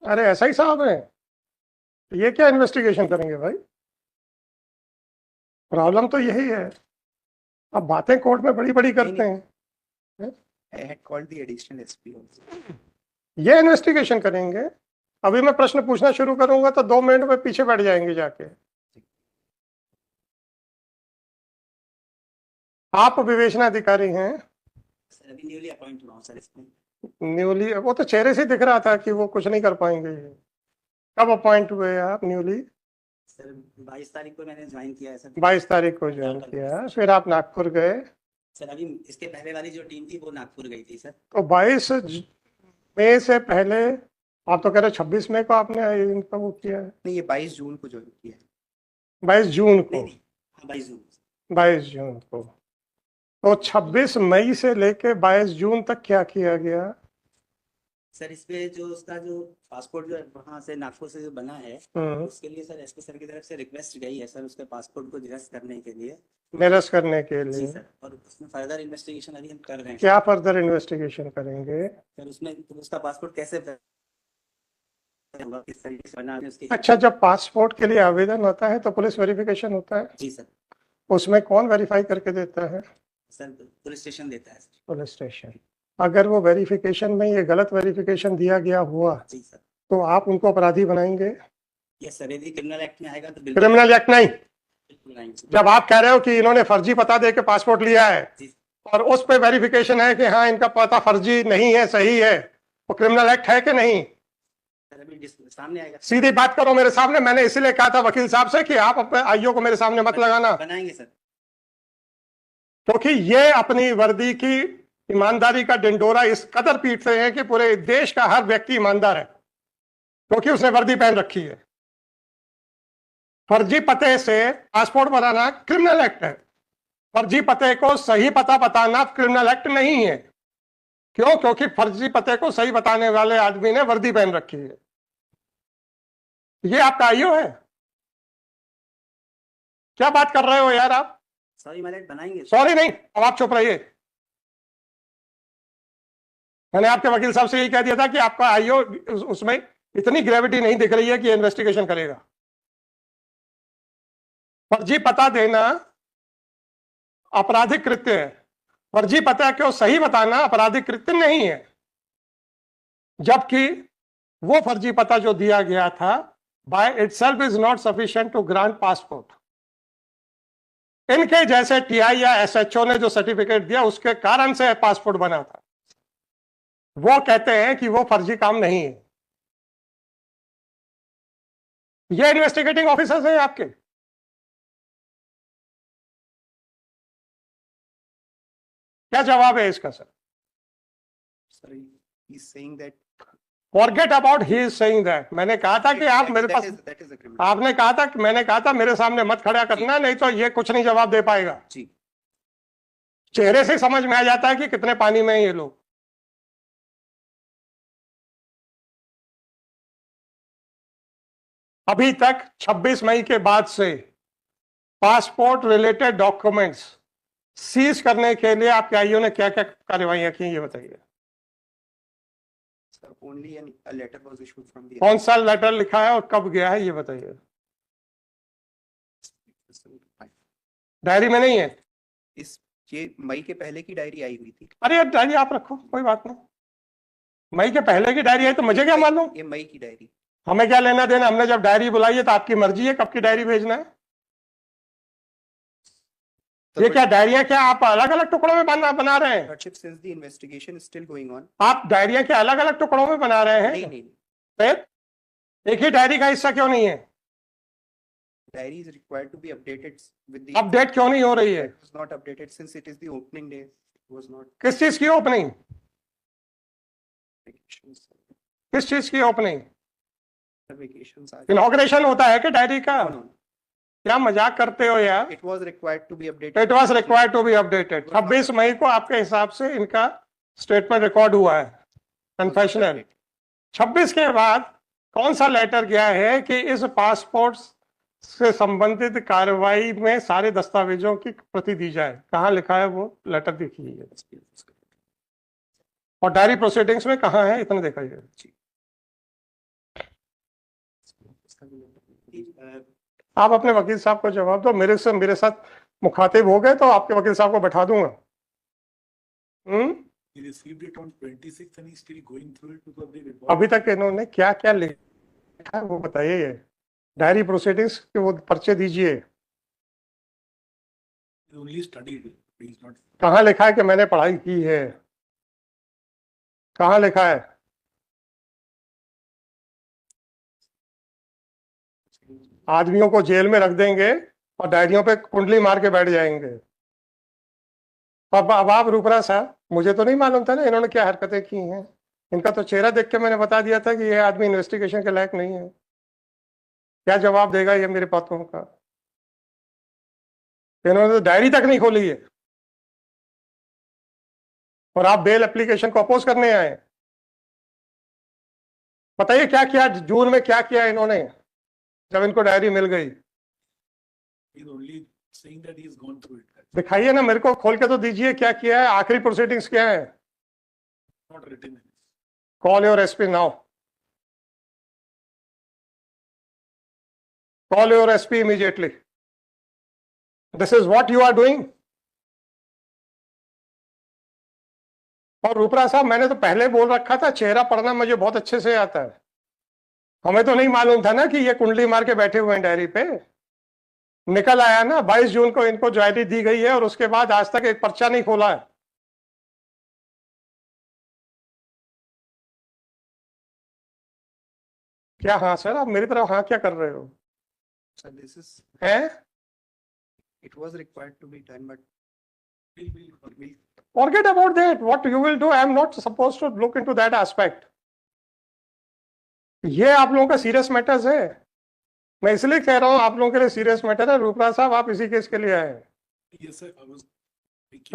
अरे ऐसा ही साहब है, ये क्या इन्वेस्टिगेशन करेंगे भाई? प्रॉब्लम तो यही है, अब बातें कोर्ट में बड़ी बड़ी करते हैं। I had called the additional SP also. ये इन्वेस्टिगेशन करेंगे? अभी मैं प्रश्न पूछना शुरू करूंगा तो 2 मिनट में पीछे बैठ जाएंगे जाके। आप विवेचना अधिकारी हैं? सर अभी न्यूली अपॉइंट हुआ हूं सर इसमें। न्यूली? वो तो चेहरे से दिख रहा था कि वो कुछ नहीं कर पाएंगे। कब अपॉइंट हुए आप न्यूली? सर 22 तारीख को मैंने ज्वाइन किया है सर। 22 तारीख को ज्वाइन किया, फिर आप नागपुर गए? सर अभी इसके पहले वाली जो टीम थी वो नागपुर गई थी सर। तो 22 मई से पहले आप तो कह रहे 26 मई को आपने इनका वो किया है? नहीं, ये 22 जून को ज्वाइन किया है। 22 जून को? नहीं, हाँ 22 जून। 22 जून को। तो 26 मई से लेके 22 जून तक क्या किया गया? सर इस पे जो उसका जो पासपोर्ट जो वहाँ से नागपुर से जो बना है उसके लिए सर एसपी सर की तरफ से रिक्वेस्ट गई है सर, उसके पासपोर्ट को निरस्त करने के लिए। निरस्त करने के जी लिए? सर, और उसमें फर्दर इन्वेस्टिगेशन अभी हम कर रहे हैं। क्या फर्दर इन्वेस्टिगेशन करेंगे? सर उसमें तो उसका पासपोर्ट कैसे होगा, किस तरीके से बना है उसकी। अच्छा, जब पासपोर्ट के लिए आवेदन होता है तो पुलिस वेरिफिकेशन होता है? जी सर। उसमें कौन वेरीफाई करके देता है? सर पुलिस स्टेशन देता है सर। Police station. अगर वो वेरिफिकेशन में ये गलत वेरिफिकेशन दिया गया हुआ जी सर। तो आप उनको अपराधी बनाएंगे? ये सर यदि क्रिमिनल एक्ट में आएगा तो क्रिमिनल एक्ट नहीं। बिल्कुल नहीं। जब आप कह रहे हो कि इन्होंने फर्जी पता दे के पासपोर्ट लिया है और उस पे वेरिफिकेशन है कि हाँ इनका पता फर्जी नहीं है, सही है, वो क्रिमिनल एक्ट है कि नहीं? सर अभी सामने आएगा। सीधी बात करो मेरे सामने। मैंने इसीलिए कहा था वकील साहब से कि आप अपने आईओ को मेरे सामने मत लगाना, बनाएंगे सर। क्योंकि ये अपनी वर्दी की ईमानदारी का डिंडोरा इस कदर पीटते हैं कि पूरे देश का हर व्यक्ति ईमानदार है क्योंकि उसने वर्दी पहन रखी है। फर्जी पते से पासपोर्ट बनाना क्रिमिनल एक्ट है, फर्जी पते को सही पता बताना क्रिमिनल एक्ट नहीं है। क्यों? क्योंकि फर्जी पते को सही बताने वाले आदमी ने वर्दी पहन रखी है। ये आपका आईओ है? क्या बात कर रहे हो यार आप? सॉरी मैलेट बनाएंगे। सॉरी नहीं, अब आप चुप रहिए। मैंने आपके वकील साहब से यही कह दिया था कि आपका आईओ उसमें इतनी ग्रेविटी नहीं दिख रही है कि इन्वेस्टिगेशन करेगा। फर्जी पता देना आपराधिक कृत्य है, फर्जी पता को सही बताना आपराधिक कृत्य नहीं है। जबकि वो फर्जी पता जो दिया गया था by itself is not sufficient to grant passport. इनके जैसे टीआई या एसएचओ ने जो सर्टिफिकेट दिया उसके कारण से पासपोर्ट बना था। वो कहते हैं कि वो फर्जी काम नहीं है। ये इन्वेस्टिगेटिंग ऑफिसर्स हैं आपके? क्या जवाब है इसका sir? Sir he is saying that forget about he is saying that. मैंने कहा था कि आप मेरे पास, आपने कहा था कि, मैंने कहा था मेरे सामने मत खड़ा करना, नहीं तो ये कुछ नहीं जवाब दे पाएगा। जी। चेहरे से समझ में आ जाता है कि कितने पानी में है ये लोग। अभी तक 26 मई के बाद से पासपोर्ट रिलेटेड डॉक्यूमेंट्स सीज करने के लिए आपके आईओ ने क्या क्या कार्रवाइयां की, ये बताइए। Only a letter was issued from the कौन सा लेटर लिखा है और कब गया है, ये बताइए। डायरी में नहीं है? ये मई के पहले की डायरी आई हुई थी। अरे यार डायरी आप रखो, कोई बात नहीं। मई के पहले की डायरी है तो मुझे क्या मालूम? ये मई की डायरी, हमें क्या लेना देना? हमने जब डायरी बुलाई है तो आपकी मर्जी है कब की डायरी भेजना है। तो ये क्या डायरियां क्या आप अलग अलग टुकड़ों में बना रहे हैं? since the investigation is still going on, आप डायरियां क्या अलग अलग टुकड़ों में बना रहे हैं? नहीं। फिर एक ही डायरी का हिस्सा क्यों नहीं है? Diary is required to be updated with the update क्यों नहीं हो रही है? it was not updated since it is the opening day, it was not किस चीज की ओपनिंग? vacations. किस चीज की ओपनिंग? Vacations are इनॉग्रेशन होता है कि डायरी का? no. क्या मजाक करते हो यार? It was required to be updated. It was required to be updated. 26 मई को आपके हिसाब से इनका स्टेटमेंट रिकॉर्ड हुआ है, कन्फेशनल। 26 के बाद कौन सा लेटर गया है कि इस पासपोर्ट से संबंधित कार्रवाई में सारे दस्तावेजों की प्रति दी जाए? कहाँ लिखा है वो लेटर? देखिए। और डायरी प्रोसीडिंग्स में कहाँ है, इतना दिखाइए। इसका भी लेकर। आप अपने वकील साहब को जवाब दो, मेरे साथ मुखातिब हो गए तो आपके वकील साहब को बैठा दूंगा। He received it on 26th and he's still going through it because they report. अभी तक इन्होंने क्या क्या लिखा है वो बताइए। डायरी प्रोसीडिंग्स के वो पर्चे दीजिए। He only studied it. He's not. कहाँ लिखा है कि मैंने पढ़ाई की है? कहाँ लिखा है? आदमियों को जेल में रख देंगे और डायरियों पे कुंडली मार के बैठ जाएंगे। अब आप रूपरा साहब, मुझे तो नहीं मालूम था ना इन्होंने क्या हरकतें की हैं। इनका तो चेहरा देख के मैंने बता दिया था कि ये आदमी इन्वेस्टिगेशन के लायक नहीं है। क्या जवाब देगा ये मेरे बातों का? इन्होंने तो डायरी तक नहीं खोली है और आप बेल एप्लीकेशन को अपोज करने आए। बताइए क्या किया जून में, क्या किया इन्होंने जब इनको डायरी मिल गई? He's only saying that he's gone through it. दिखाइए ना, मेरे को खोल के तो दीजिए क्या किया है, आखिरी प्रोसीडिंग्स क्या है। Not written in it. Call your SP now, call your SP immediately. This is what you are doing. और रूपरा साहब, मैंने तो पहले बोल रखा था चेहरा पढ़ना मुझे बहुत अच्छे से आता है। हमें तो नहीं मालूम था ना कि ये कुंडली मार के बैठे हुए हैं डायरी पे। निकल आया ना 22 जून को इनको डायरी दी गई है और उसके बाद आज तक एक पर्चा नहीं खोला है। क्या हाँ सर, आप मेरी तरफ हाँ क्या कर रहे हो? So this is, हैं? it was required to be done, but we'll Forget about that. What you will do, I am not supposed to look into that aspect. ये आप लोगों का सीरियस मैटर्स है। मैं इसलिए कह रहा हूँ आप लोगों के लिए सीरियस मैटर है। रूपराज साहब, आप इसी केस के लिए आए हैं, Yes, sir. I was.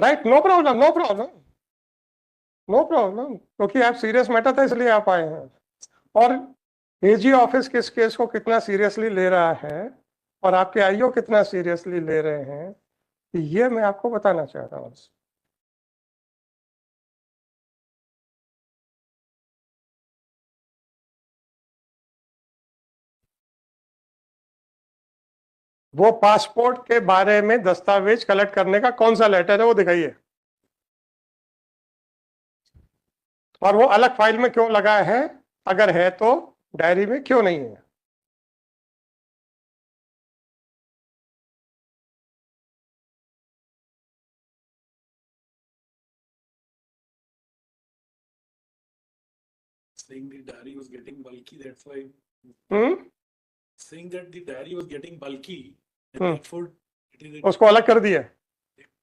Right? No problem, no problem, no problem. क्योंकि आप सीरियस मैटर था इसलिए आप आए हैं। और एजी ऑफिस किस केस को कितना सीरियसली ले रहा है और आपके आईओ कितना सीरियसली ले रहे हैं, ये मैं आपको बताना चाह रहा हूँ। वो पासपोर्ट के बारे में दस्तावेज कलेक्ट करने का कौन सा लेटर है वो दिखाइए, और वो अलग फाइल में क्यों लगा है, अगर है तो डायरी में क्यों नहीं है? Saying the diary was getting bulky, that's why. Hmm, Saying that the diary was getting bulky, and Hmm. therefore it is. उसको अलग कर दिया।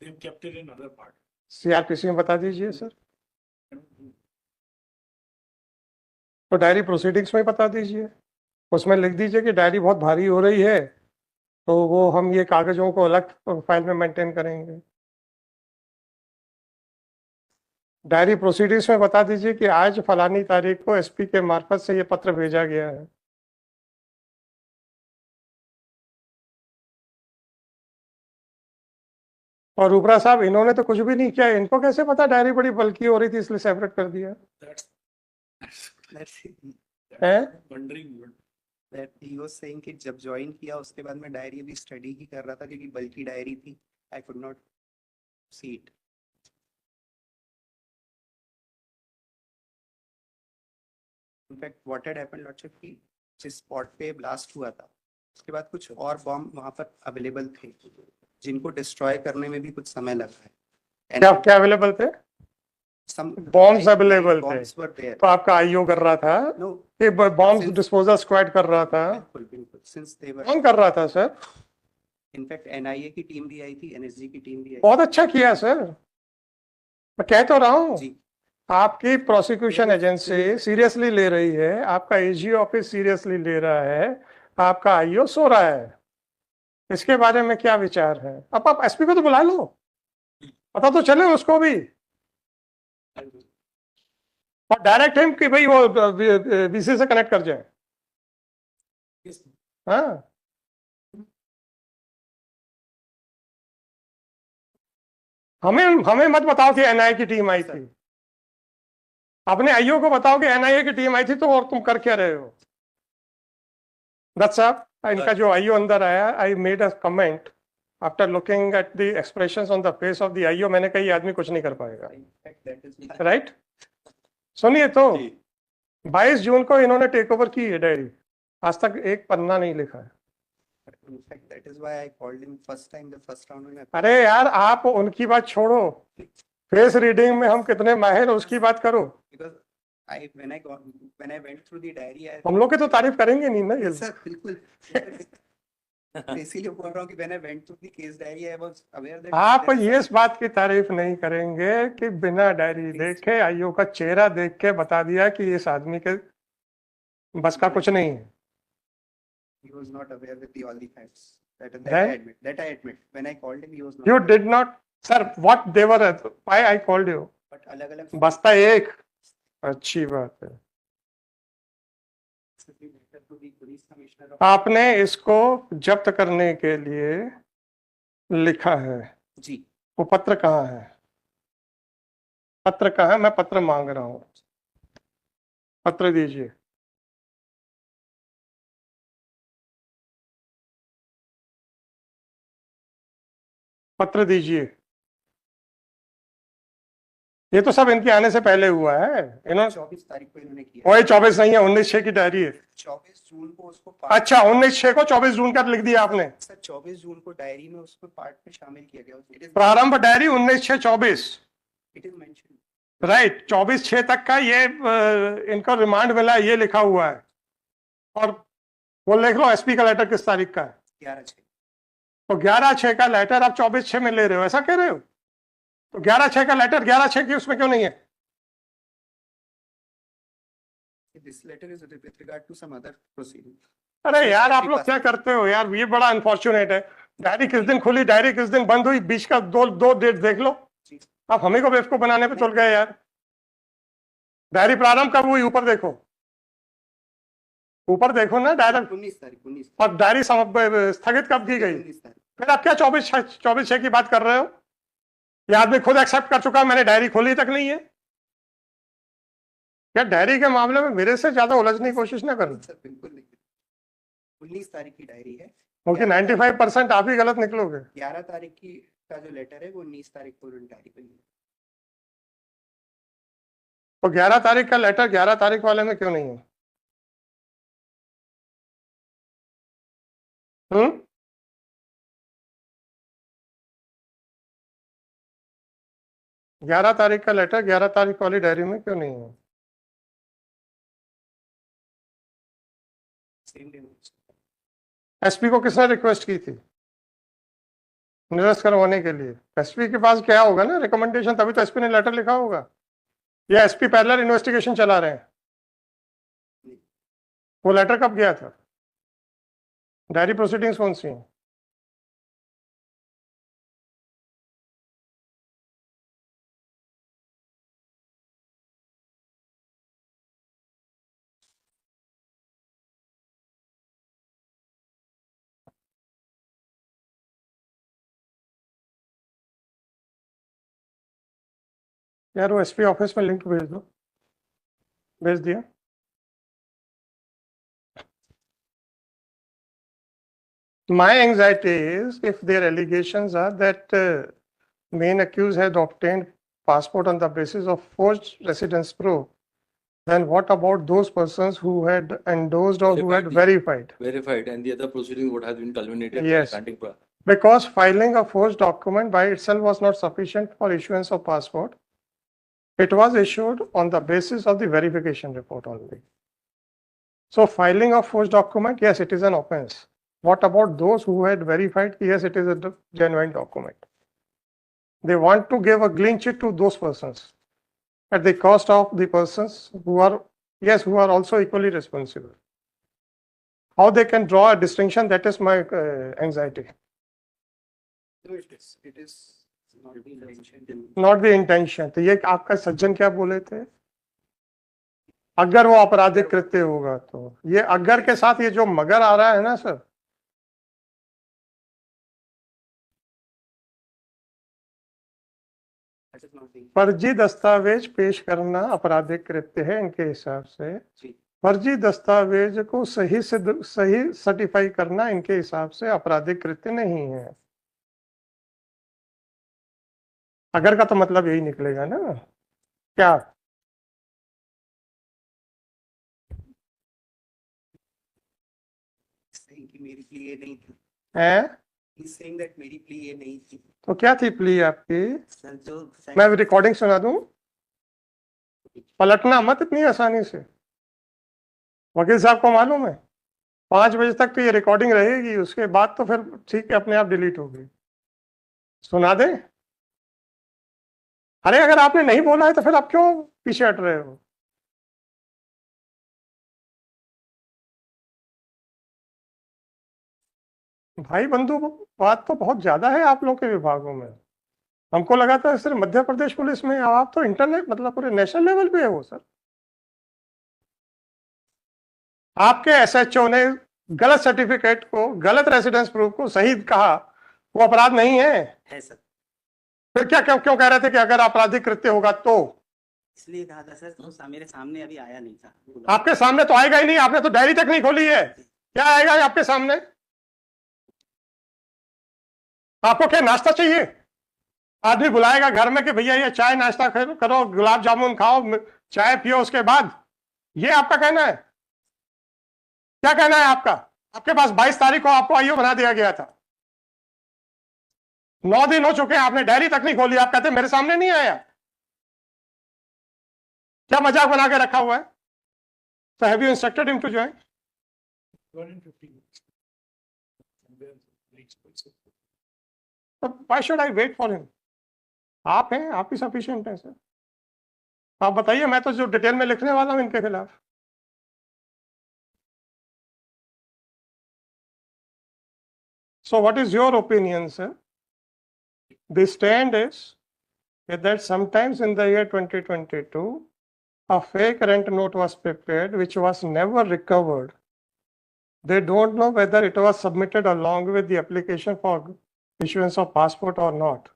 They've kept it in other part. CrPC में बता दीजिए सर, तो डायरी प्रोसीडिंग्स में बता दीजिए, उसमें लिख दीजिए कि डायरी बहुत भारी हो रही है तो वो हम ये कागजों को अलग फाइल में मेंटेन करेंगे। डायरी प्रोसीडिंग्स में बता दीजिए कि आज फलानी तारीख को एसपी के मार्फत से ये पत्र भेजा गया है। और रूपरा साहब, इन्होंने तो कुछ भी नहीं किया, इनको कैसे पता डायरी बड़ी बल्कि हो रही थी इसलिए सेपरेट कर दिया That's. let's see है? Wondering. that he was saying कि जब ज्वाइन किया उसके बाद मैं डायरी अभी स्टडी ही कर रहा था क्योंकि बल्कि डायरी थी, I could not see it. In fact what had happened lordship की जिस स्पॉट पे ब्लास्ट हुआ था उसके बाद कुछ और बॉम्ब वहां पर अवेलेबल थे जिनको डिस्ट्रॉय करने में भी कुछ समय लगा है। क्या क्या अवेलेबल थे? Bombs available थे। bombs were there। तो आपका आईओ कर रहा था No, कि बॉम्ब Since- डिस्पोजल स्क्वाड कर रहा था? बिल्कुल बिल्कुल, since they were कौन कर रहा था सर? इनफैक्ट एनआईए की टीम भी आई थी, एनएसजी की टीम भी आई बहुत अच्छा किया सर, मैं कह तो रहा हूँ। जी। आपकी प्रोसिक्यूशन एजेंसी सीरियसली ले रही है, आपका एजी ऑफिस सीरियसली ले रहा है, आपका आईओ सो रहा है। इसके बारे में क्या विचार है? अब आप एसपी को तो बुला लो, पता तो चले उसको भी, और डायरेक्ट हिम कि भाई वो वीसी से कनेक्ट कर जाए। Yes. हाँ, हमें मत बताओ कि एनआईए की टीम आई थी, अपने आईओ को बताओ कि एनआईए की टीम आई थी तो और तुम कर क्या रहे हो? दत्त साहब, इनका जो आईओ अंदर आया, I made a comment after looking at the expressions on the face of the IO, मैंने कहा ये आदमी कुछ नहीं कर पाएगा, इनफैक्ट दैट इज राइट? सुनिए तो 22 जून को इन्होंने टेक ओवर की है डायरी, आज तक एक पन्ना नहीं लिखा है। In fact that is why I called him first time the first round में। अरे यार आप उनकी बात छोड़ो, फेस रीडिंग में हम कितने माहिर हैं उसकी बात करो। Because I when I went through the diary I हम लोग की तो तारीफ करेंगे नहीं ना ये। सर बिल्कुल इसीलिए बोल रहा हूँ कि when I went through the case diary I was aware that आप ये इस बात की तारीफ नहीं करेंगे कि बिना डायरी देखे आईओ का चेहरा देख के बता दिया कि इस आदमी के बस का कुछ नहीं है। he was not aware with the all the facts. That Then? I admit. When I called him, he was not. You aware. did not, sir, what they were, why I called you? But अलग-अलग बस्ता एक, अच्छी बात है। to the police commissioner of आपने इसको जब्त करने के लिए लिखा है, जी वो पत्र कहाँ है? पत्र कहाँ है? मैं पत्र मांग रहा हूँ, पत्र दीजिए। पत्र दीजिए। ये तो सब इनके आने से पहले हुआ है, इन्होंने 24 तारीख को इन्होंने किया। वही 24 नहीं है, 19/6 की डायरी है। 24 जून को उसको अच्छा 19/6 को 24 जून का लिख दिया आपने। सर 24 जून को डायरी में उसको पार्ट में शामिल किया गया। It is प्रारंभ diary 19/6/24, it is mentioned. Right, 24/6 तक का ये इनको रिमांड मिला है, ये लिखा हुआ है। और वो लिख लो एसपी का लेटर किस तारीख का है? 11/6 तो 11/6 का लेटर आप 24/6 में ले रहे हो, ऐसा कह रहे हो? तो 11/6 का लेटर 11/6 की उसमें क्यों नहीं है? This letter is with regard to some other proceeding. अरे यार आप लोग क्या करते हो यार, ये बड़ा अनफॉर्चुनेट है। डायरी किस दिन खुली, डायरी किस दिन बंद हुई, बीच का दो डेट देख लो। आप हमें को बेवकूफ बनाने पे तुल गए यार। डायरी प्रारंभ कब हुई, ऊपर देखो, ऊपर देखो ना डायरेक्ट। 19 तारीख 19 और डायरी स्थगित कब की गई? 19 तारीख फिर आप क्या 24/6 की बात कर रहे हो? ये आदमी खुद एक्सेप्ट कर चुका, मैंने डायरी खोली तक नहीं है। क्या डायरी के मामले में मेरे से ज्यादा उलझने की कोशिश ना करना, सर बिल्कुल नहीं। 19 तारीख की डायरी है क्योंकि 95% आप ही गलत निकलोगे। 11 तारीख की का जो लेटर है वो 19 तारीख को उन्होंने डायरी पे लिया। तो 11 तारीख का लेटर 11 तारीख वाले में क्यों नहीं है? 11 तारीख का लेटर 11 तारीख वाली डायरी में क्यों नहीं है? सेम डे एसपी को किसने रिक्वेस्ट की थी निरस्त करवाने के लिए? एसपी के पास क्या होगा ना रिकमेंडेशन, तभी तो एसपी ने लेटर लिखा होगा। या एसपी पैरेलल इन्वेस्टिगेशन चला रहे हैं? वो लेटर कब गया था? डायरी प्रोसीडिंग्स कौन सी हैं? यार वो एसपी ऑफिस में लिंक भेज दो। भेज दिया। My anxiety is if their allegations are that main accused had obtained passport on the basis of forged residence proof, then what about those persons who had endorsed or who had verified? Verified, and the other proceeding would have been culminated. Yes. Granting Because filing a forged document by itself was not sufficient for issuance of passport. It was issued on the basis of the verification report only. So filing a forged document, yes, it is an offense. What about those who had verified, yes, it is a genuine document? They want to give a clean sheet to those persons at the cost of the persons who are, yes, who are also equally responsible. How they can draw a distinction, that is my anxiety. No, it is not the intention. Not the intention. तो ये आपका सज्जन क्या बोले थे? अगर वो आपराधिक कृत्य होगा तो, ये अगर के साथ ये जो मगर आ रहा है ना सर, फर्जी दस्तावेज पेश करना आपराधिक कृत्य है इनके हिसाब से। फर्जी दस्तावेज को सही सर्टिफाई करना इनके हिसाब से आपराधिक कृत्य नहीं है। अगर का तो मतलब यही निकलेगा ना क्या? saying कि मेरी प्ली ये नहीं थी। है He's saying that मेरी प्ली ये नहीं थी। तो क्या थी प्ली आपकी? सर जो मैं रिकॉर्डिंग सुना दूं? पलटना मत इतनी आसानी से। वकील साहब को मालूम है 5 बजे तक तो ये रिकॉर्डिंग रहेगी, उसके बाद तो फिर ठीक है अपने आप डिलीट होगी। सुना दे? अरे अगर आपने नहीं बोला है तो फिर आप क्यों पीछे हट रहे हो? भाई बंधु, बात तो बहुत ज्यादा है आप लोगों के विभागों में। हमको लगा था सिर्फ मध्य प्रदेश पुलिस में, आप तो इंटरनेट मतलब पूरे नेशनल लेवल पे है वो सर। आपके एसएचओ ने गलत सर्टिफिकेट को, गलत रेसिडेंस प्रूफ को सही कहा, वो अपराध नहीं है सर। फिर क्या क्यों क्यों कह रहे थे कि अगर आपराधिक कृत्य होगा तो? इसलिए कहा था सर, तो मेरे सामने अभी आया नहीं था। आपके सामने तो आएगा ही नहीं, आपने तो डायरी तक नहीं खोली है, क्या आएगा आपके सामने? आपको क्या नाश्ता चाहिए? आदमी बुलाएगा घर में कि भैया ये चाय नाश्ता करो, गुलाब जामुन खाओ, चाय पियो, उसके बाद ये आपका कहना है? क्या कहना है आपका? आपके पास 22 तारीख को आपको आईओ बना दिया गया था, 9 दिन हो चुके हैं, आपने डायरी तक नहीं खोली, आप कहते मेरे सामने नहीं आया। क्या मजाक बना के रखा हुआ है? So have you instructed him to join? 1:15. And then next person. So why should I wait for him? आप हैं, आप ही सफिशिएंट हैं सर। आप बताइए, मैं तो जो डिटेल में लिखने वाला हूं इनके खिलाफ। So what is your opinion, sir? The stand is that sometimes in the year 2022, a fake rent note was prepared which was never recovered. They don't know whether it was submitted along with the application for issuance of passport or not.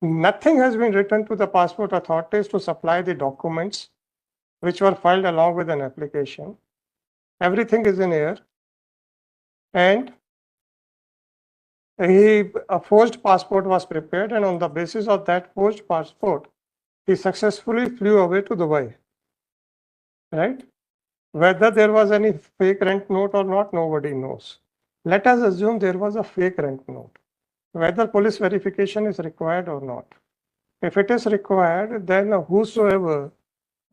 Nothing has been written to the passport authorities to supply the documents which were filed along with an application. Everything is in air. And a forged passport was prepared, and on the basis of that forged passport, he successfully flew away to Dubai. Right? Whether there was any fake rent note or not, nobody knows. Let us assume there was a fake rent note. Whether police verification is required or not. If it is required, then whosoever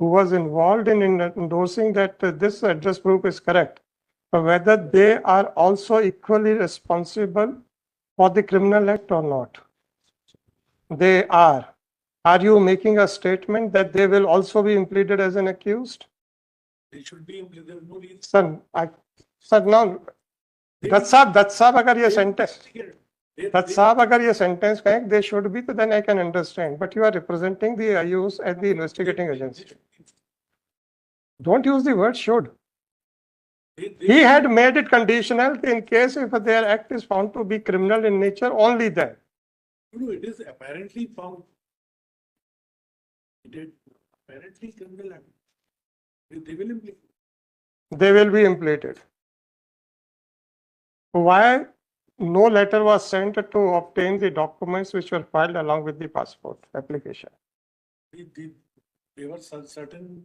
who was involved in endorsing that this address proof is correct, whether they are also equally responsible for the criminal act or not. They are. Are you making a statement that they will also be pleaded as an accused? They should be, there's no reason. Sir, no. That's अगर ये sentence, अगर ये sentence कहें, they should be, then I can understand. But you are representing the IUs and the investigating agency. Don't use the word should. He had made it conditional in case if their act is found to be criminal in nature, only then. No, it is apparently found. It is apparently criminal act. They will implement. They will be implemented. Why no letter was sent to obtain the documents which were filed along with the passport application? There were certain.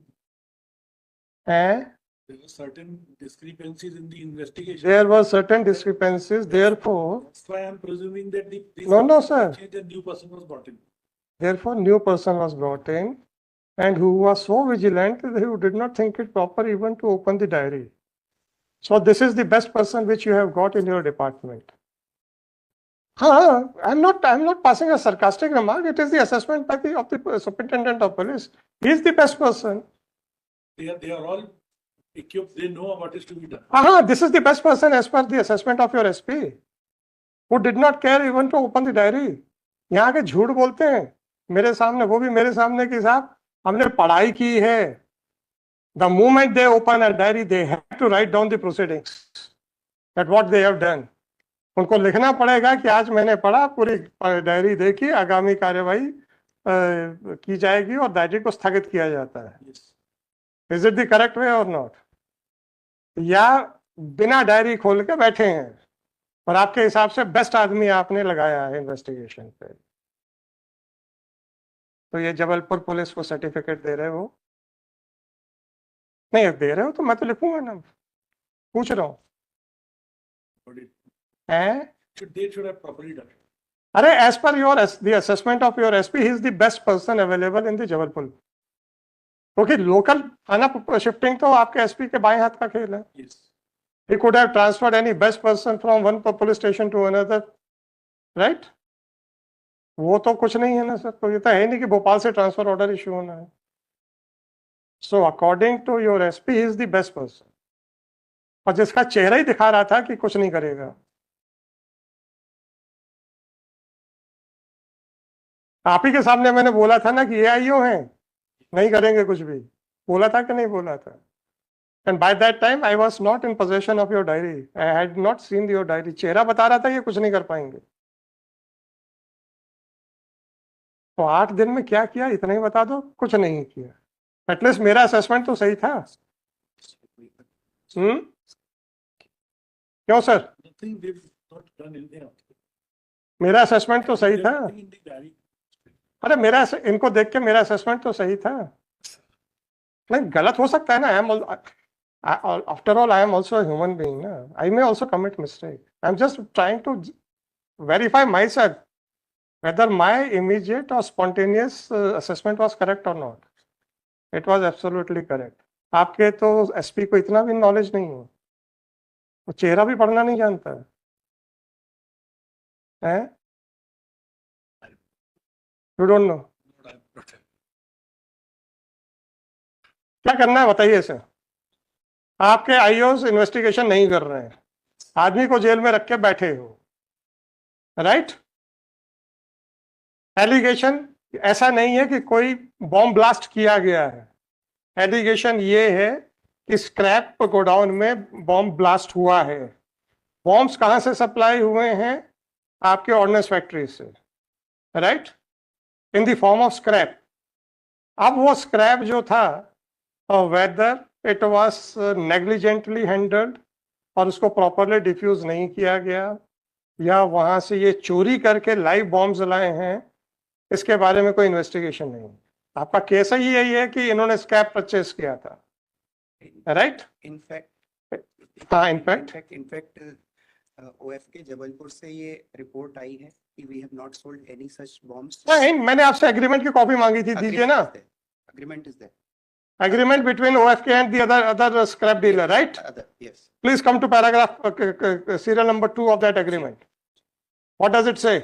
There were certain discrepancies in the investigation. There were certain discrepancies, therefore. That's why I'm presuming that No, sir. A new person was brought in. Therefore, new person was brought in, and who was so vigilant that he did not think it proper even to open the diary. So this is the best person which you have got in your department. I'm not passing a sarcastic remark. It is the assessment by of the superintendent of police. He is the best person. They are all equipped. They know what is to be done. This is the best person as per the assessment of your SP, who did not care even to open the diary. यहाँ के झूठ बोलते हैं मेरे सामने, वो भी मेरे सामने कि साहब हमने पढ़ाई की है. The moment they open a diary, they have to write down the proceedings, that what they have done. उनको लिखना पड़ेगा कि आज मैंने पढ़ा, पूरी डायरी देखी, आगामी कार्यवाही की जाएगी और डायरी को स्थगित किया जाता है. Is it the correct way or not? या बिना डायरी खोल के बैठे हैं और आपके हिसाब से बेस्ट आदमी आपने लगाया है इन्वेस्टिगेशन पे, तो ये जबलपुर पुलिस को सर्टिफिकेट दे रहे हो? नहीं दे रहे हो तो मैं तो लिखूंगा ना, पूछ रहा हूँ। But it हैं? they should have properly done it. अरे as per your the assessment of your SP, he is the best person available in the Jabalpur, क्योंकि लोकल थाना शिफ्टिंग तो आपके एसपी के बाएं हाथ का खेल है। Yes. He could have transferred any best person from one police station to another, right? वो तो कुछ नहीं है ना सर, तो ये तो है नहीं कि भोपाल से ट्रांसफर ऑर्डर इशू होना है। So according to your SP, he is the best person, और जिसका चेहरा ही दिखा रहा था कि कुछ नहीं करेगा। आप ही के सामने मैंने बोला था ना कि ये आईओ हैं, नहीं करेंगे कुछ भी, बोला था कि नहीं बोला था? And by that time I was not in possession of your diary. I had not seen your diary. चेहरा बता रहा था ये कुछ नहीं कर पाएंगे। तो 8 दिन में क्या किया इतना ही बता दो, कुछ नहीं किया। एटलीस्ट मेरा असेसमेंट तो सही था। क्यों sir? Nothing, they've not done anything. मेरा असेसमेंट तो सही था। Nothing in the diary. अरे मेरा इनको देख के मेरा असेसमेंट तो सही था। नहीं गलत हो सकता है ना, after all I am also human being ना, I may also commit mistake. I am just trying to verify myself whether my immediate or spontaneous assessment was correct or not. It was absolutely correct. आपके तो SP को इतना भी knowledge नहीं है, वो चेहरा भी पढ़ना नहीं जानता है। You don't know? क्या करना है बताइए सर? आपके आईओस इन्वेस्टिगेशन नहीं कर रहे हैं, आदमी को जेल में रख के बैठे हो, राइट? एलिगेशन ऐसा नहीं है कि कोई बॉम्ब ब्लास्ट किया गया है, एलिगेशन ये है कि स्क्रैप गोडाउन में बॉम्ब ब्लास्ट हुआ है। बॉम्ब्स कहाँ से सप्लाई हुए हैं? आपके ऑर्डिनेंस फैक्ट्री से, right, in the form of scrap. अब वो स्क्रैप जो था, whether it was negligently handled और उसको प्रॉपरली डिफ्यूज नहीं किया गया, या वहां से ये चोरी करके लाइव बॉम्ब्स लाए हैं, इसके बारे में कोई इन्वेस्टिगेशन नहीं। आपका केस ही यही है कि इन्होंने स्क्रैप परचेस किया था, राइट? इनफैक्ट हाँ, इनफैक्ट ओएफके जबलपुर से ये रिपोर्ट आई है कि we have not sold any such bombs. नहीं, मैंने आपसे एग्रीमेंट की कॉपी मांगी थी, दीजिए ना। Agreement is there, agreement between OFK and the other scrap dealer, right? Yes. Please come to paragraph serial number 2 of that agreement. What does it say?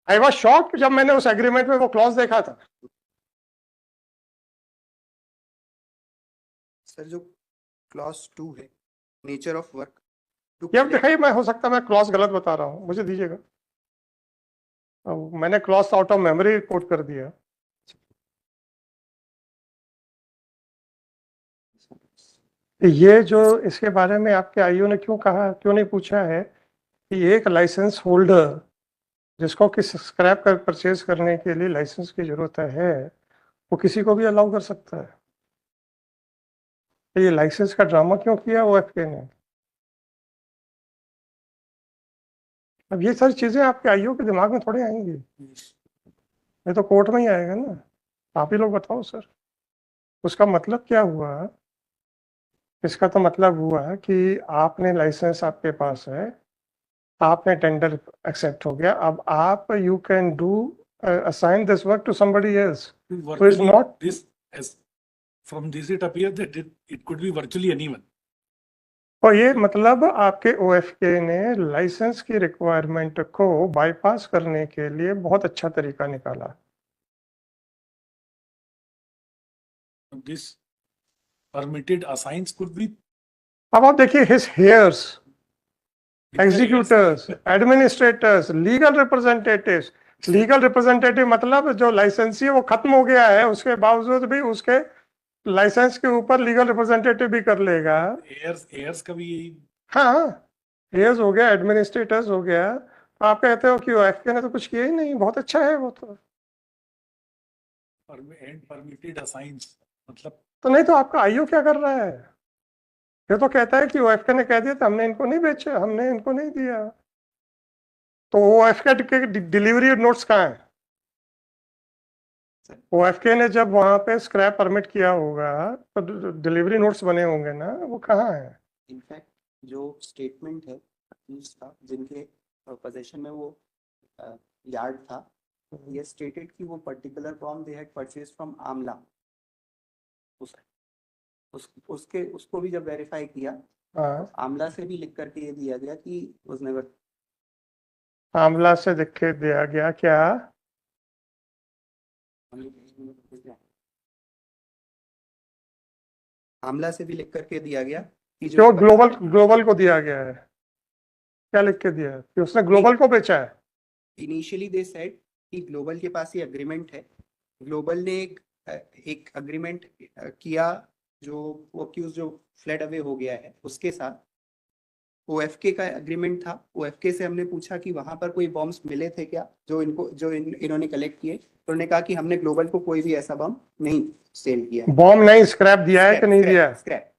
I was shocked जब मैंने उस agreement में वो clause देखा था। Sir जो clause 2 है, nature of work, ये अब दिखाइए, मैं हो सकता है मैं क्लॉज गलत बता रहा हूँ, मुझे दीजिएगा। मैंने clause out of memory quote कर दिया। ये जो इसके बारे में आपके आईओ ने क्यों कहा, क्यों नहीं पूछा है कि एक लाइसेंस होल्डर जिसको किस स्क्रैप कर परचेज करने के लिए लाइसेंस की जरूरत है, वो किसी को भी अलाउ कर सकता है? ये लाइसेंस का ड्रामा क्यों किया ओएफके ने? अब ये सारी चीजें आपके आईओ के दिमाग में थोड़े आएंगी, ये तो कोर्ट में ही आएगा ना। आप ही लोग बताओ सर, उसका मतलब क्या हुआ? इसका तो मतलब हुआ कि आपने लाइसेंस आपके पास है, आपने टेंडर एक्सेप्ट हो गया, अब आप you can do assign this work to somebody else, so it's not this as from this it appears that it could be virtually anyone. और ये मतलब आपके ओएफके ने लाइसेंस की रिक्वायरमेंट को बाईपास करने के लिए बहुत अच्छा तरीका निकाला। This permitted assigns could be अब आप देखिए his hairs, executors, administrators, legal representatives. Legal representative मतलब जो लाइसेंसी है वो खत्म हो गया है, उसके बावजूद भी उसके लाइसेंस के ऊपर लीगल रिप्रेजेंटेटिव भी कर लेगा। heirs का भी यही हाँ, हेयर्स हो गया, एडमिनिस्ट्रेटर्स हो गया, आप कहते हो कि OFK ने तो कुछ किया ही नहीं, बहुत अच्छा है वो तो। and permitted assigns, मतलब तो नहीं तो आपका IO क्या कर रहा है? ये तो कहता है कि OFK ने कह दिया था, हमने इनको नहीं बेचे, हमने इनको नहीं दिया। तो OFK के डिलीवरी नोट्स कहाँ है? OFK ने जब वहां पे स्क्रैप परमिट किया होगा तो डिलीवरी नोट्स बने होंगे ना, वो कहाँ है? इनफैक्ट जो स्टेटमेंट है का जिनके पोजीशन में वो यार्ड था, ये स्टेटेड कि वो particular bomb they had purchase from Amla. उसको भी जब वेरीफाई किया, हाँ, आमला से भी लिख करके ये दिया गया कि वाज नेवर। आमला से लिख के दिया गया क्या? आमला से भी लिख करके दिया गया कि जो क्यों ग्लोबल को दिया गया है? क्या लिख के दिया है कि उसने ग्लोबल को बेचा है? इनिशियली दे सेड कि ग्लोबल के पास ये अग्रीमेंट है। ग्लोबल ने एक अग्रीमेंट किया जो वो अक्यूज जो फ्लेड अवे हो गया है उसके साथ। OFK का एग्रीमेंट था। OFK से हमने पूछा कि वहां पर कोई बॉम्ब्स मिले थे क्या जो इन्होंने कलेक्ट किए, तो उन्होंने कहा कि हमने ग्लोबल को कोई भी ऐसा बम नहीं सेल किया है। बॉम्ब नहीं, स्क्रैप दिया है कि नहीं दिया? स्क्रैप।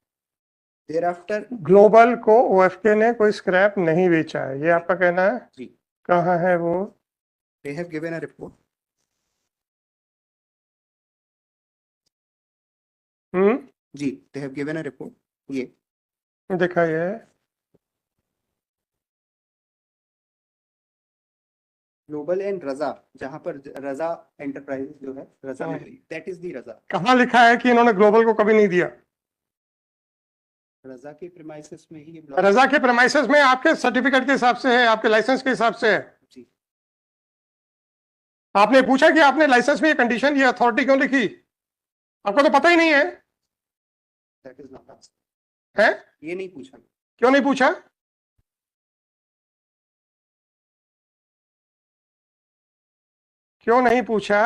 देयर आफ्टर ग्लोबल को OFK ने कोई स्क्रैप नहीं बेचा है, ये आपका कहना है? जी, कहाँ है वो? They have given a report. जी, they have given a report. ये दिखाइए। ग्लोबल एंड रजा, जहां पर रजा एंटरप्राइज जो है, रजा दैट इज दी रजा। कहाँ लिखा है कि इन्होंने ग्लोबल को कभी नहीं दिया? रजा के प्रीमाइसेस में ही ये रजा के प्रेमाइसेस में आपके सर्टिफिकेट के हिसाब से है, आपके लाइसेंस के हिसाब से है। जी, आपने पूछा कि आपने लाइसेंस में ये कंडीशन, ये अथॉरिटी क्यों लिखी? आपको तो पता ही नहीं है, दैट इज नॉट आस्क्ड। है? ये नहीं पूछा। क्यों नहीं पूछा? क्यों नहीं पूछा?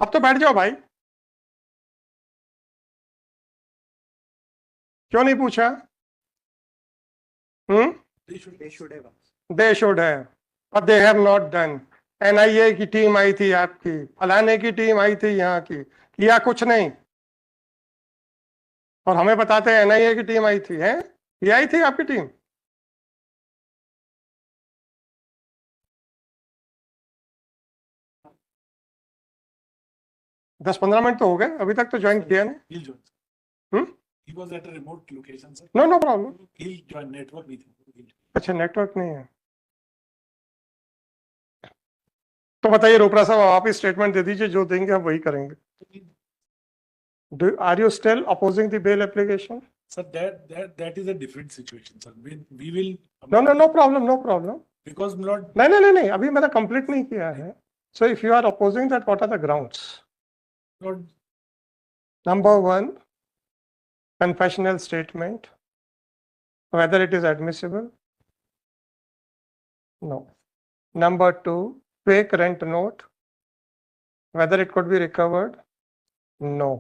अब तो बैठ जाओ भाई। क्यों नहीं पूछा? they should they should have. They should है, but they have not done। NIA की टीम आई थी आपकी, फलाने की टीम आई थी यहाँ की, किया कुछ नहीं। और हमें बताते हैं NIA की टीम आई थी, है? ये आई थी आपकी टीम? दस 15 मिनट तो हो गए, अभी तक तो ज्वाइन किया नहीं। he'll join. Hmm? He was at a remote location, sir. No problem. He'll join, network नहीं था। अच्छा, नेटवर्क नहीं है तो बताइए रोपरा साहब, आप ही स्टेटमेंट दे दीजिए, जो देंगे हम वही करेंगे। Are you still opposing the bail application? Sir, that is a different situation, sir. We will. No problem. Because not. नहीं, अभी मैंने कंप्लीट नहीं किया है। So if you are opposing that, what are the grounds? Not. Number one, confessional statement, whether it is admissible? No. Number two, fake rent note, whether it could be recovered? No.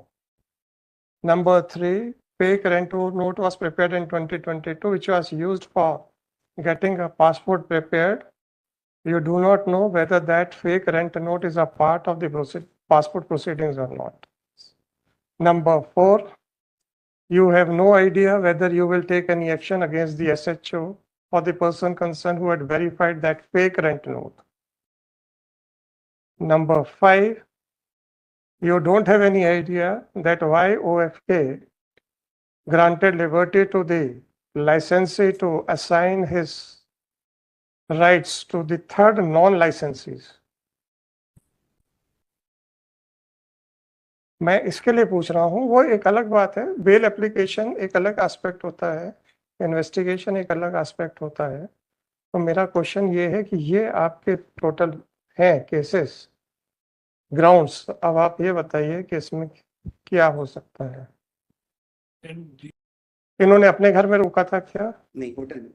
Number three, fake rent note was prepared in 2022, which was used for getting a passport prepared. You do not know whether that fake rent note is a part of the passport proceedings or not. Number four, you have no idea whether you will take any action against the SHO or the person concerned who had verified that fake rent note. Number five, you don't have any idea that why OFK granted liberty to the licensee to assign his rights to the third non-licensees. मैं इसके लिए पूछ रहा हूँ, वो एक अलग बात है। बेल एप्लीकेशन एक अलग एस्पेक्ट होता है, इन्वेस्टिगेशन एक अलग एस्पेक्ट होता है। तो मेरा क्वेश्चन ये है कि ये आपके टोटल हैं केसेस, ग्राउंड्स। अब आप ये बताइए कि इसमें क्या हो सकता है? And इन्होंने अपने घर में रोका था क्या? नहीं, होटल में।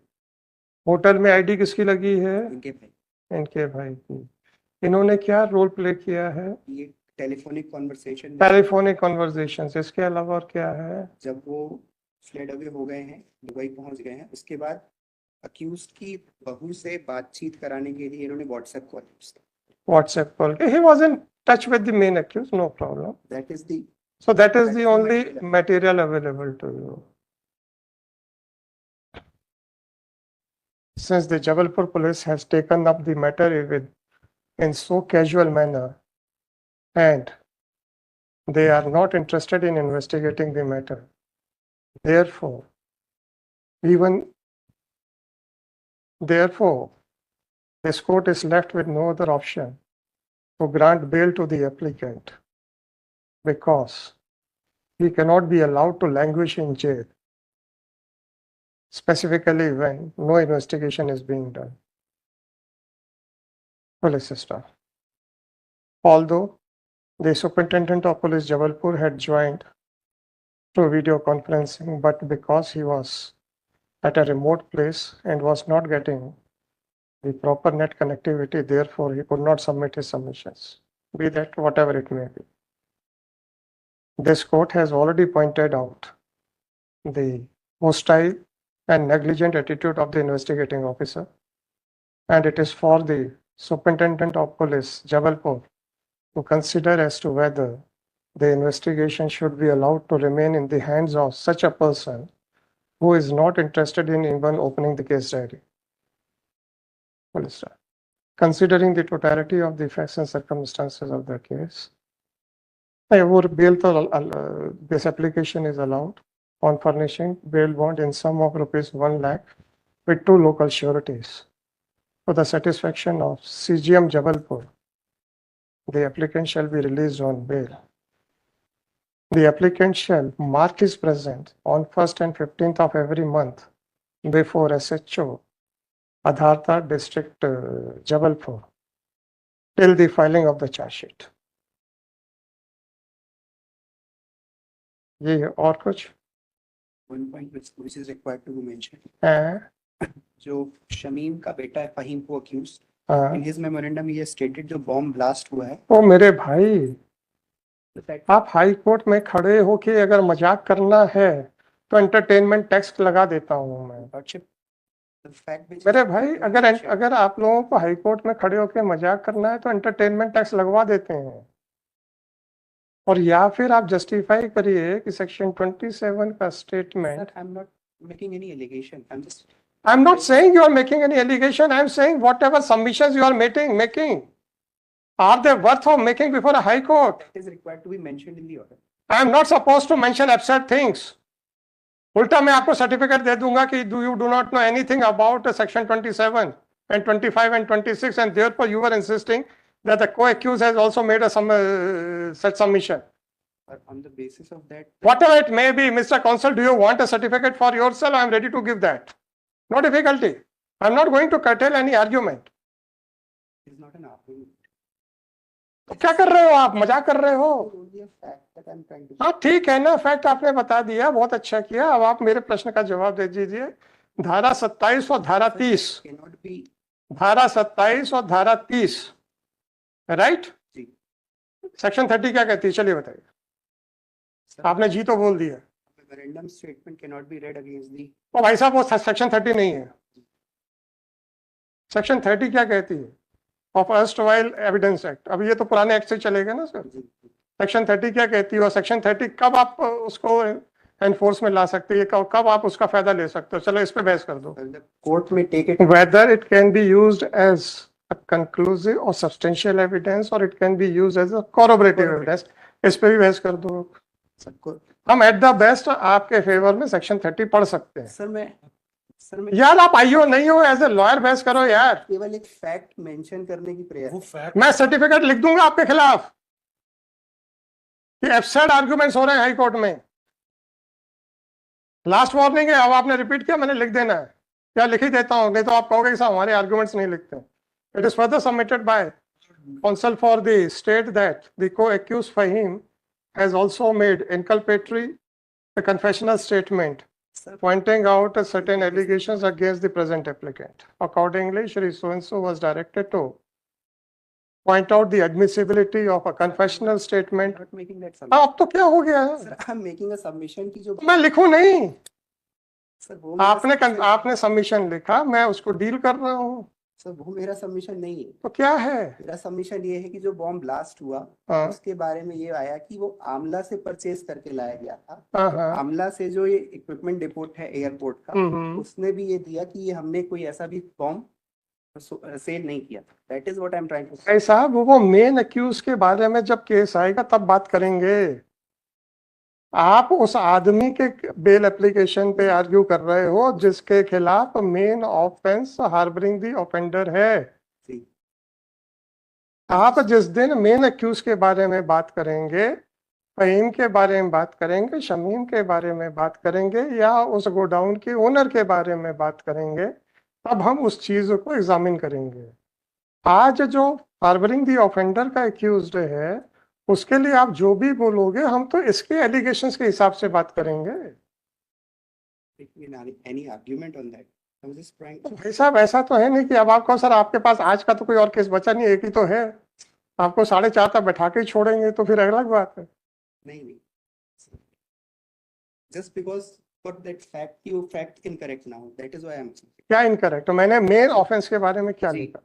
होटल में ID किसकी लगी है? इनके भाई। इनके भाई की। इन्होंने क्या रोल प्ले किया है? ये टेलीफोनिक कॉन्वर्सेशन टेलीफोनिक कन्वर्सेशंस, इसके अलावा और क्या है? जब वो फ्लेड अवे हो गए हैं, दुबई पहुंच गए हैं, उसके बाद अक्यूज की बहू से बातचीत कराने के लिए इन्होंने व्हाट्सएप कॉल यूज किया. WhatsApp call. He was in touch with the main accused, no problem. That is the So that is That's the the only material. material available to you. Since the Jabalpur police has taken up the matter in so casual manner and they are not interested in investigating the matter, therefore, this court is left with no other option to grant bail to the applicant because he cannot be allowed to languish in jail, specifically when no investigation is being done. Police staff. Although the superintendent of police Jabalpur had joined through video conferencing, but because he was at a remote place and was not getting the proper net connectivity, therefore he could not submit his submissions, be that whatever it may be. This court has already pointed out the hostile and negligent attitude of the investigating officer, and it is for the superintendent of police Jabalpur to consider as to whether the investigation should be allowed to remain in the hands of such a person who is not interested in even opening the case diary. Police staff. Considering the totality of the facts and circumstances of the case, this application is allowed on furnishing bail bond in sum of rupees 1 lakh with 2 local sureties for the satisfaction of CGM Jabalpur. The applicant shall be released on bail. The applicant shall mark his presence on 1st and 15th of every month before SHO Adharta District Jabalpur till the filing of the charge sheet. ये है, और कुछ? one point which is required to be mentioned. है? जो शमीम का बेटा है फहीम को accused, हाँ। in his memorandum ये stated जो bomb blast हुआ है, ओ मेरे भाई, the fact आप हाई कोर्ट में खड़े हो के अगर मजाक करना है तो एंटरटेनमेंट टैक्स लगा देता हूँ मैं। lordship, the fact which मेरे भाई, अगर आप लोगों को हाई कोर्ट में खड़े होकर मजाक करना है तो एंटरटेनमेंट टैक्स लगवा देते हैं, और या फिर आप जस्टिफाई करिए कि सेक्शन 27 का statement. Sir, I'm not making any allegation. I'm not saying you are making any allegation. I'm saying whatever submissions you are making, are they worth of making before a high court? That is required to be mentioned in the order. I am not supposed to mention absurd things. उल्टा मैं आपको certificate दे दूंगा कि you do not know anything about section 27 and 25 and 26, and therefore you are insisting that the co-accused has also made a such submission. But on the basis of that, Whatever it may be, Mr. Counsel, do you want a certificate for yourself? I am ready to give that. No difficulty. I am not going to curtail any argument. is not an argument. तो क्या कर रहे हो आप? मजाक कर रहे हो? Only a fact that I'm trying to. हाँ ठीक है ना, फैक्ट आपने बता दिया, बहुत अच्छा किया। अब आप मेरे प्रश्न का जवाब दे दीजिए। धारा 27 और धारा 30, Cannot be. धारा 27 और धारा 30, राइट? जी. सेक्शन 30 क्या कहती है, चलिए बताइए। Sir, आपने जी तो बोल दिया। memorandum statement cannot be read against the. ओ भाई साहब, वो सेक्शन 30 नहीं है। सेक्शन 30 क्या कहती है? Of erstwhile evidence act. अब ये तो पुराने एक्ट से चलेगा ना सर। सेक्शन 30 क्या कहती है, और सेक्शन 30 कब आप उसको एनफोर्स में ला सकते हैं, कब आप उसका फायदा ले सकते हो? चलो इस पे बहस कर दो। The court may take it. Whether it can be used as a conclusive or substantial evidence, or it can be used as a corroborative evidence, इस पे भी बहस कर दो। सबको हम एट द बेस्ट आपके फेवर में सेक्शन 30 पढ़ सकते हैं। सर मैं यार आप आईओ नहीं हो, एज ए लॉयर बहस करो यार। केवल एक फैक्ट मेंशन करने की प्रयास। वो fact मैं सर्टिफिकेट लिख दूंगा आपके खिलाफ कि एब्सर्ड आर्गुमेंट्स हो रहे हैं हाई कोर्ट में। लास्ट वार्निंग है, अब आपने रिपीट किया, मैंने लिख देना है, क्या लिख ही देता हूं, नहीं तो आप कहोगे कि साहब हमारे आर्गुमेंट्स नहीं लिखते। It is further submitted by counsel for the state that the co-accused Fahim has also made inculpatory a confessional statement Sir, pointing out certain allegations against the present applicant. Accordingly, Shri So-and-so was directed to point out the admissibility of a confessional statement. Not making that submission. अब तो क्या हो गया है? Sir, I'm making a submission की जो मैं लिखूं नहीं, सर वो मेरा आपने सबमिशन लिखा, मैं उसको डील कर रहा हूँ, सर वो मेरा सबमिशन नहीं है। तो क्या है? मेरा सबमिशन ये है कि जो बॉम्ब ब्लास्ट हुआ हाँ उसके बारे में ये आया कि वो आमला से परचेज करके लाया गया था। हाँ तो हाँ आमला से जो ये इक्विपमेंट डिपोट है एयरपोर्ट का, उसने भी ये दिया कि ये हमने कोई ऐसा भी बॉम्ब सेल नहीं किया। That is what I am trying to say. भाई साहब, वो मेन अक्यूज के बारे में जब केस आएगा तब बात करेंगे। आप उस आदमी के बेल एप्लीकेशन पे आर्ग्यू कर रहे हो जिसके खिलाफ मेन ऑफेंस हार्बरिंग दी ऑफेंडर है। जी। आप जिस दिन मेन अक्यूज के बारे में बात करेंगे, फहीम के बारे में बात करेंगे, शमीम के बारे में बात करेंगे, या उस गोडाउन के ओनर के बारे में बात करेंगे, तब हम उस चीज को एग्जामिन करेंगे। आज जो हार्बरिंग दी ऑफेंडर का एक्यूज्ड है, उसके लिए आप जो भी बोलोगे हम तो इसके एलिगेशंस के हिसाब से बात करेंगे। Any argument on that? I was just trying. भाई साहब, ऐसा तो है नहीं कि अब आपको सर आपके पास आज का तो कोई और केस बचा नहीं, एक ही तो है, आपको 4:30 तक बैठा के ही छोड़ेंगे तो फिर अलग बात है। नहीं just because for that fact कि वो फैक्ट इनकरेक्ट ना हो, that is why I am. क्या इनकरेक्ट? तो मैंने मेन ऑफेंस के बारे में क्या जी। लिखा?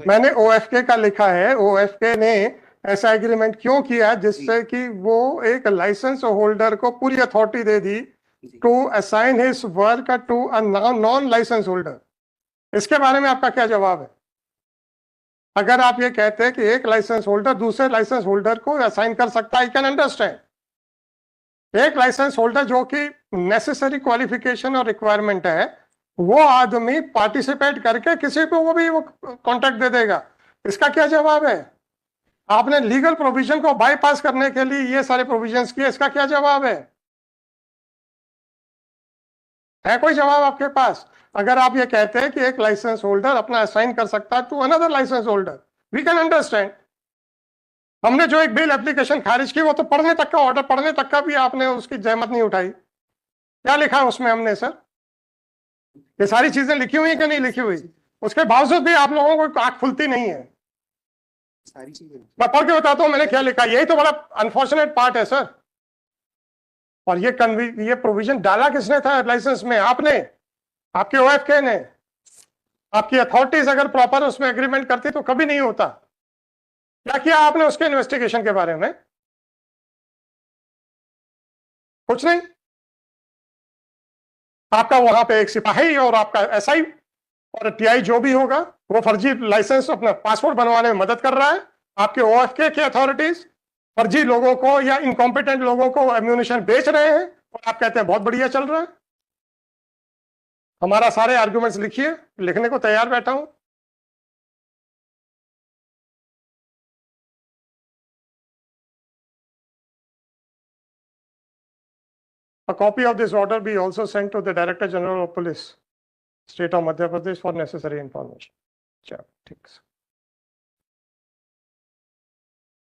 मैंने ओएफके का लिखा है। ओएफके ने ऐसा एग्रीमेंट क्यों किया जिससे कि वो एक लाइसेंस होल्डर को पूरी अथॉरिटी दे दी to assign his work to a non license holder. इसके बारे में आपका क्या जवाब है? अगर आप ये कहते हैं कि एक लाइसेंस होल्डर दूसरे लाइसेंस होल्डर को असाइन कर सकता है, आई कैन अंडरस्टैंड। एक लाइसेंस होल्डर जो कि नेसेसरी क्वालिफिकेशन और रिक्वायरमेंट है, वो आदमी पार्टिसिपेट करके किसी को वो भी वो कॉन्ट्रैक्ट दे देगा। इसका क्या जवाब है? आपने लीगल प्रोविजन को बाईपास करने के लिए ये सारे प्रोविजंस किए, इसका क्या जवाब है कोई जवाब आपके पास? अगर आप ये कहते हैं कि एक लाइसेंस होल्डर अपना असाइन कर सकता है to another license holder, we can understand. हमने जो एक बिल एप्लीकेशन खारिज की, वो तो पढ़ने तक का ऑर्डर, पढ़ने तक का भी आपने उसकी जहमत नहीं उठाई। क्या लिखा है उसमें हमने? सर, ये सारी चीजें लिखी हुई है कि नहीं लिखी हुई? उसके बावजूद भी आप लोगों को आंख खुलती नहीं है। सारी चीजें मैं पढ़ के बताता हूँ मैंने क्या लिखा। यही तो बड़ा अनफॉर्चुनेट पार्ट है सर। और ये प्रोविजन डाला किसने था लाइसेंस में? आपने, आपके ओएफके ने। आपकी अथॉरिटीज अगर प्रॉपर उसमें एग्रीमेंट करती तो कभी नहीं होता। क्या किया आपने उसके इन्वेस्टिगेशन के बारे में? कुछ नहीं। आपका वहां पे एक सिपाही और आपका एसआई और टीआई जो भी होगा, वो फर्जी लाइसेंस अपना पासपोर्ट बनवाने में मदद कर रहा है। आपके ओएफके के अथॉरिटीज फर्जी लोगों को या इनकॉम्पिटेंट लोगों को एम्यूनिशन बेच रहे हैं, और आप कहते हैं बहुत बढ़िया चल रहा है। हमारा सारे आर्गुमेंट्स लिखिए, लिखने को तैयार बैठा हूं। A copy of this order be also sent to the Director General of Police, State of Madhya Pradesh for necessary information. चलो ठीक है।